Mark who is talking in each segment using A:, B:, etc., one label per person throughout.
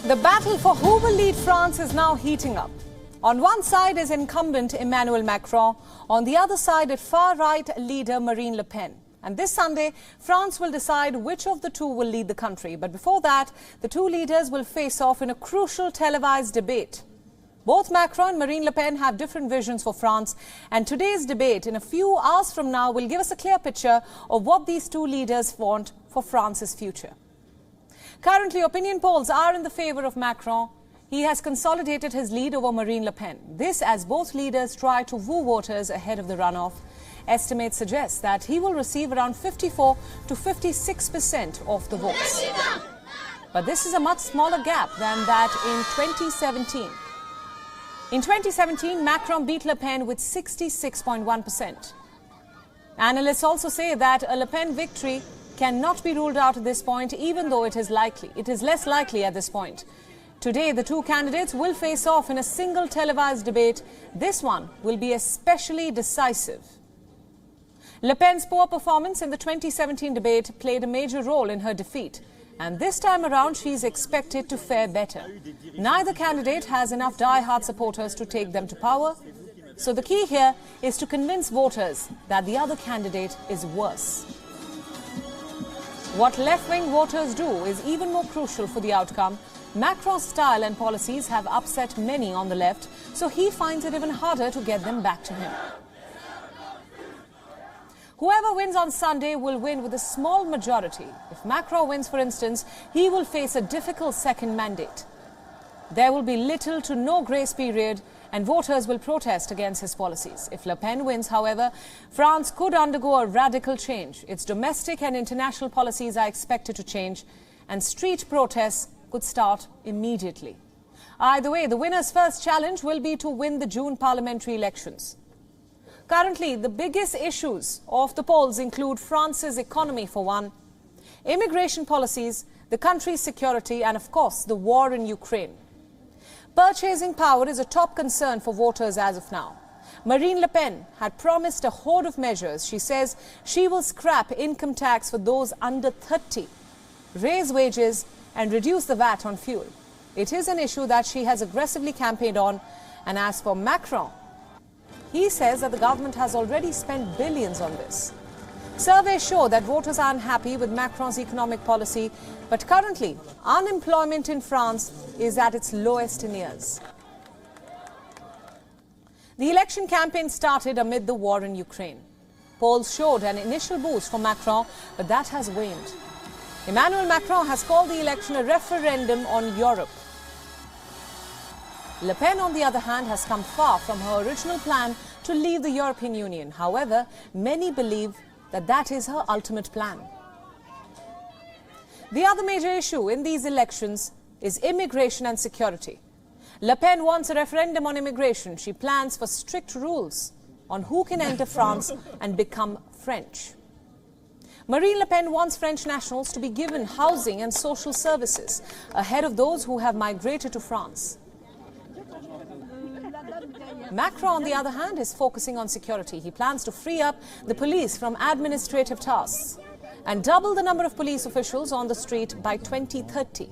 A: The battle for who will lead France is now heating up. On one side is incumbent Emmanuel Macron, on the other side is far-right leader Marine Le Pen. And this Sunday, France will decide which of the two will lead the country. But before that, the two leaders will face off in a crucial televised debate. Both Macron and Marine Le Pen have different visions for France, and today's debate in a few hours from now will give us a clear picture of what these two leaders want for France's future. Currently, opinion polls are in the favour of Macron. He has consolidated his lead over Marine Le Pen. This as both leaders try to woo voters ahead of the runoff. Estimates suggest that he will receive around 54 to 56% of the votes. But this is a much smaller gap than that in 2017. In 2017, Macron beat Le Pen with 66.1%. Analysts also say that a Le Pen victory cannot be ruled out at this point, even though it is likely. It is less likely at this point. Today, the two candidates will face off in a single televised debate. This one will be especially decisive. Le Pen's poor performance in the 2017 debate played a major role in her defeat. And this time around, she is expected to fare better. Neither candidate has enough die-hard supporters to take them to power. So the key here is to convince voters that the other candidate is worse. What left-wing voters do is even more crucial for the outcome. Macron's style and policies have upset many on the left, so he finds it even harder to get them back to him. Whoever wins on Sunday will win with a small majority. If Macron wins, for instance, he will face a difficult second mandate. There will be little to no grace period, and voters will protest against his policies. If Le Pen wins, however, France could undergo a radical change. Its domestic and international policies are expected to change, and street protests could start immediately. Either way, the winner's first challenge will be to win the June parliamentary elections. Currently, the biggest issues of the polls include France's economy for one, immigration policies, the country's security, and of course, the war in Ukraine. Purchasing power is a top concern for voters as of now. Marine Le Pen had promised a horde of measures. She says she will scrap income tax for those under 30, raise wages, and reduce the VAT on fuel. It is an issue that she has aggressively campaigned on. And as for Macron, he says that the government has already spent billions on this. Surveys show that voters are unhappy with Macron's economic policy, but currently, unemployment in France is at its lowest in years. The election campaign started amid the war in Ukraine. Polls showed an initial boost for Macron, but that has waned. Emmanuel Macron has called the election a referendum on Europe. Le Pen, on the other hand, has come far from her original plan to leave the European Union. However, many believe that that is her ultimate plan. The other major issue in these elections is immigration and security. Le Pen wants a referendum on immigration. She plans for strict rules on who can enter France and become French. Marine Le Pen wants French nationals to be given housing and social services ahead of those who have migrated to France. Macron, on the other hand, is focusing on security. He plans to free up the police from administrative tasks and double the number of police officials on the street by 2030.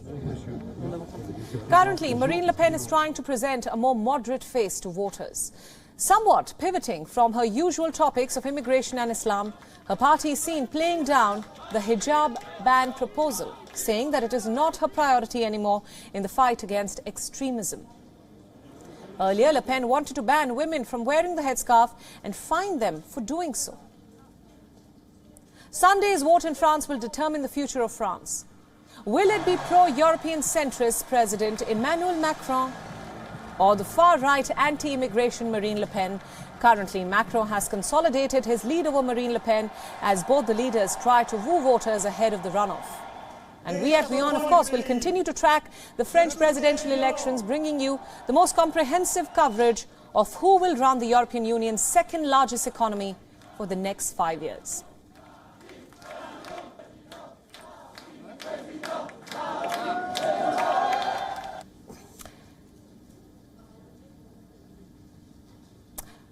A: Currently, Marine Le Pen is trying to present a more moderate face to voters. Somewhat pivoting from her usual topics of immigration and Islam, her party is seen playing down the hijab ban proposal, saying that it is not her priority anymore in the fight against extremism. Earlier, Le Pen wanted to ban women from wearing the headscarf and fine them for doing so. Sunday's vote in France will determine the future of France. Will it be pro-European centrist President Emmanuel Macron or the far-right anti-immigration Marine Le Pen? Currently, Macron has consolidated his lead over Marine Le Pen as both the leaders try to woo voters ahead of the runoff. And we at WION, of course, will continue to track the French presidential elections, bringing you the most comprehensive coverage of who will run the European Union's second largest economy for the next 5 years.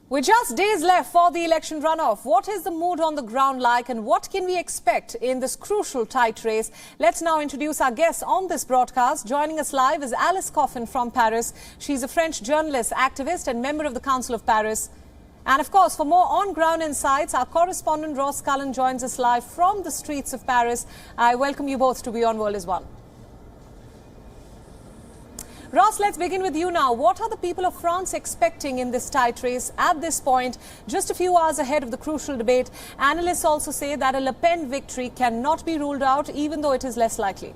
A: With just days left for the election runoff, what is the mood on the ground like and what can we expect in this crucial tight race? Let's now introduce our guests on this broadcast. Joining us live is Alice Coffin from Paris. She's a French journalist, activist and member of the Council of Paris. And of course, for more on-ground insights, our correspondent Ross Cullen joins us live from the streets of Paris. I welcome you both to WION World as well. Ross, let's begin with you now. What are the people of France expecting in this tight race at this point, just a few hours ahead of the crucial debate? Analysts also say that a Le Pen victory cannot be ruled out, even though it is less likely.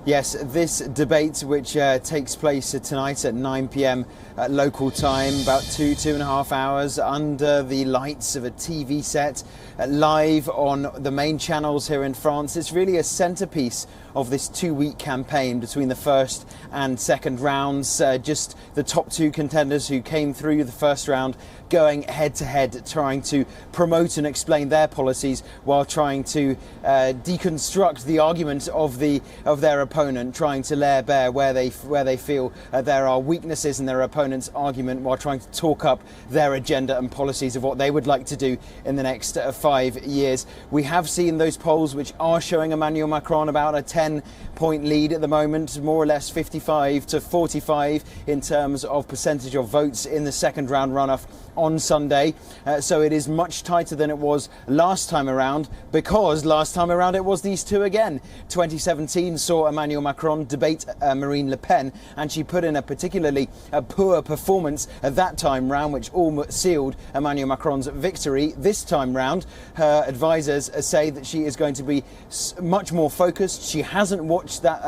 B: Yes, this debate, which takes place tonight at 9 p.m. Local time, about two and a half hours under the lights of a TV set, live on the main channels here in France. It's really a centrepiece of this two-week campaign between the first and second rounds. Just the top two contenders who came through the first round going head-to-head, trying to promote and explain their policies while trying to deconstruct the argument of their opponent, trying to lay bare where they feel there are weaknesses in their opponent's argument while trying to talk up their agenda and policies of what they would like to do in the next 5 years. We have seen those polls which are showing Emmanuel Macron about a 10-point lead at the moment, more or less 55 to 45 in terms of percentage of votes in the second round runoff on Sunday. So it is much tighter than it was last time around, because last time around it was these two again. 2017 saw Emmanuel Macron debate Marine Le Pen, and she put in a particularly poor performance at that time round, which almost sealed Emmanuel Macron's victory. This time round, her advisors say that she is going to be much more focused. She hasn't watched that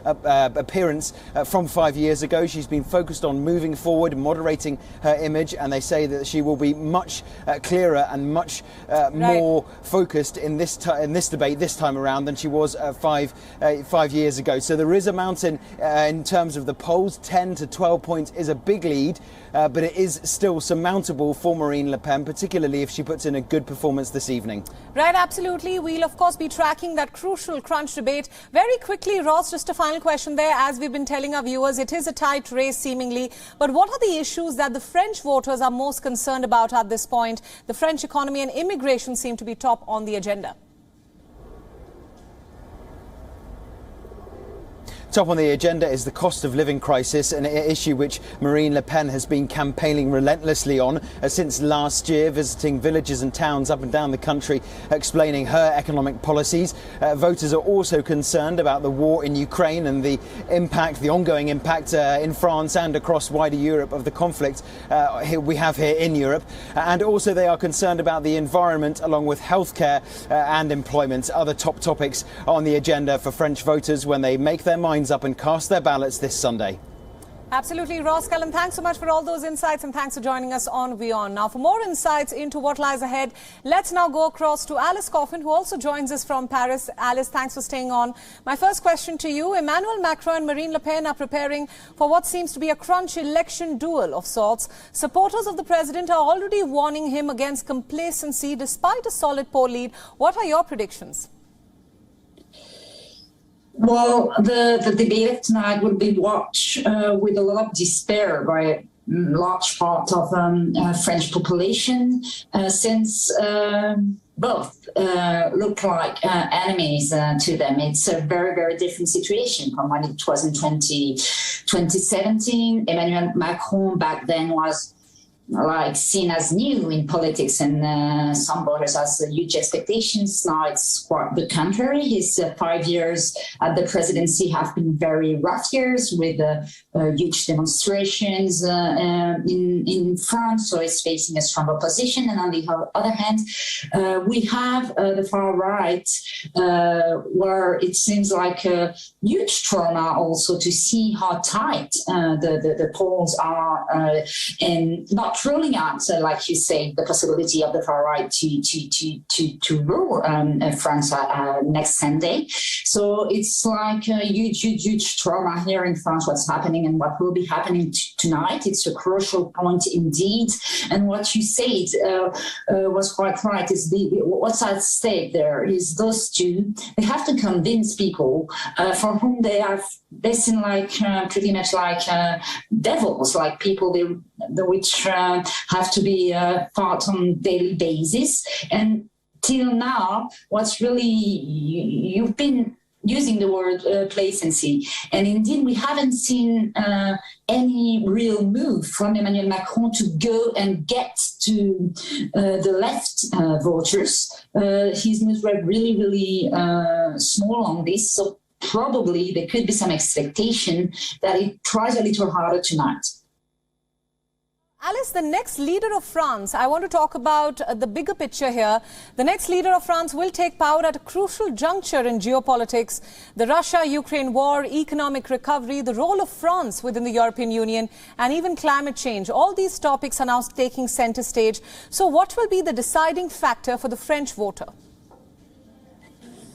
B: appearance from 5 years ago. She's been focused on moving forward, moderating her image, and they say that she will be much clearer and much more focused in this debate this time around than she was 5 years ago. So there is a mountain in terms of the polls. 10 to 12 points is a big lead, but it is still surmountable for Marine Le Pen, particularly if she puts in a good performance this evening.
A: Right, absolutely. We'll of course be tracking that crucial crunch debate. Very quickly, Ross, just a final question there. As we've been telling our viewers, it is a tight race seemingly, but what are the issues that the French voters are most concerned about at this point? The French economy and immigration seem to be top on the agenda.
B: Top on the agenda is the cost of living crisis, an issue which Marine Le Pen has been campaigning relentlessly on since last year, visiting villages and towns up and down the country, explaining her economic policies. Voters are also concerned about the war in Ukraine and the ongoing impact in France and across wider Europe of the conflict we have here in Europe. And also they are concerned about the environment, along with healthcare and employment, other top topics on the agenda for French voters when they make their minds up and cast their ballots this Sunday.
A: Absolutely, Ross Cullen, thanks so much for all those insights and thanks for joining us on WION. Now, for more insights into what lies ahead, let's now go across to Alice Coffin, who also joins us from Paris. Alice, thanks for staying on. My first question to you: Emmanuel Macron and Marine Le Pen are preparing for what seems to be a crunch election duel of sorts. Supporters of the president are already warning him against complacency despite a solid poll lead. What are your predictions?
C: Well, the debate of tonight will be watched with a lot of despair by a large part of French population, since both look like enemies to them. It's a very, very different situation from when it was in 2017. Emmanuel Macron back then was seen as new in politics, and some voters has huge expectations. Now it's quite the contrary. His 5 years at the presidency have been very rough years with huge demonstrations in France, so he's facing a strong opposition. And on the other hand, we have the far right, where it seems like a huge trauma also to see how tight the polls are, and not not ruling out, like you say, the possibility of the far right to rule France next Sunday. So it's like a huge trauma here in France, what's happening and what will be happening tonight. It's a crucial point indeed. And what you said was quite right, is what's at stake there is those two, they have to convince people for whom they seem like pretty much like devils, like people which have to be fought on a daily basis. And till now, what's really, you've been using the word placency, and indeed we haven't seen any real move from Emmanuel Macron to go and get to the left voters. His moves were really small on this, so probably there could be some expectation that it tries a little harder tonight.
A: Alice, the next leader of France, I want to talk about the bigger picture here. The next leader of France will take power at a crucial juncture in geopolitics. The Russia-Ukraine war, economic recovery, the role of France within the European Union, and even climate change. All these topics are now taking center stage. So what will be the deciding factor for the French voter?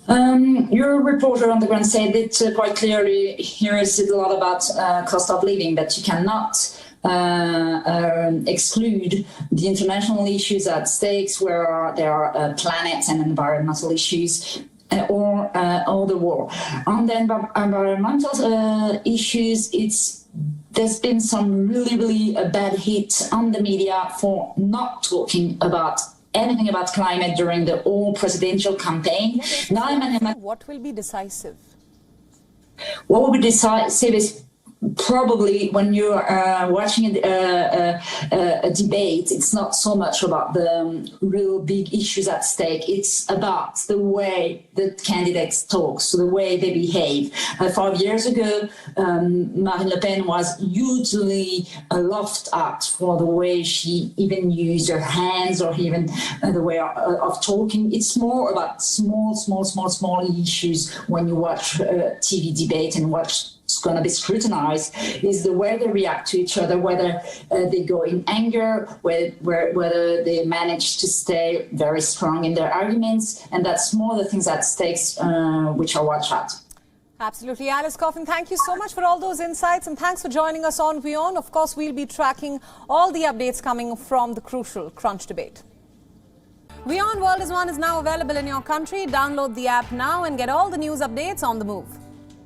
C: Your reporter on the ground said it quite clearly. Here is a lot about cost of living, but you cannot exclude the international issues at stakes, where there are planet and environmental issues, or the war. On the environmental issues, there's been some really bad hit on the media for not talking about anything about climate during the whole presidential campaign.
A: What will be decisive?
C: What will be decisive is probably when you're watching a debate, it's not so much about the real big issues at stake. It's about the way the candidates talk, so the way they behave. 5 years ago, Marine Le Pen was hugely laughed at for the way she even used her hands, or even the way of talking. It's more about small issues when you watch TV debate and watch. It's going to be scrutinized is the way they react to each other, whether they go in anger, whether they manage to stay very strong in their arguments, and that's more the things at stakes which I watch at.
A: Absolutely. Alice Coffin, thank you so much for all those insights, and thanks for joining us on WION. Of course, we'll be tracking all the updates coming from the crucial crunch debate. WION World is now available in your country. Download the app now and get all the news updates on the move.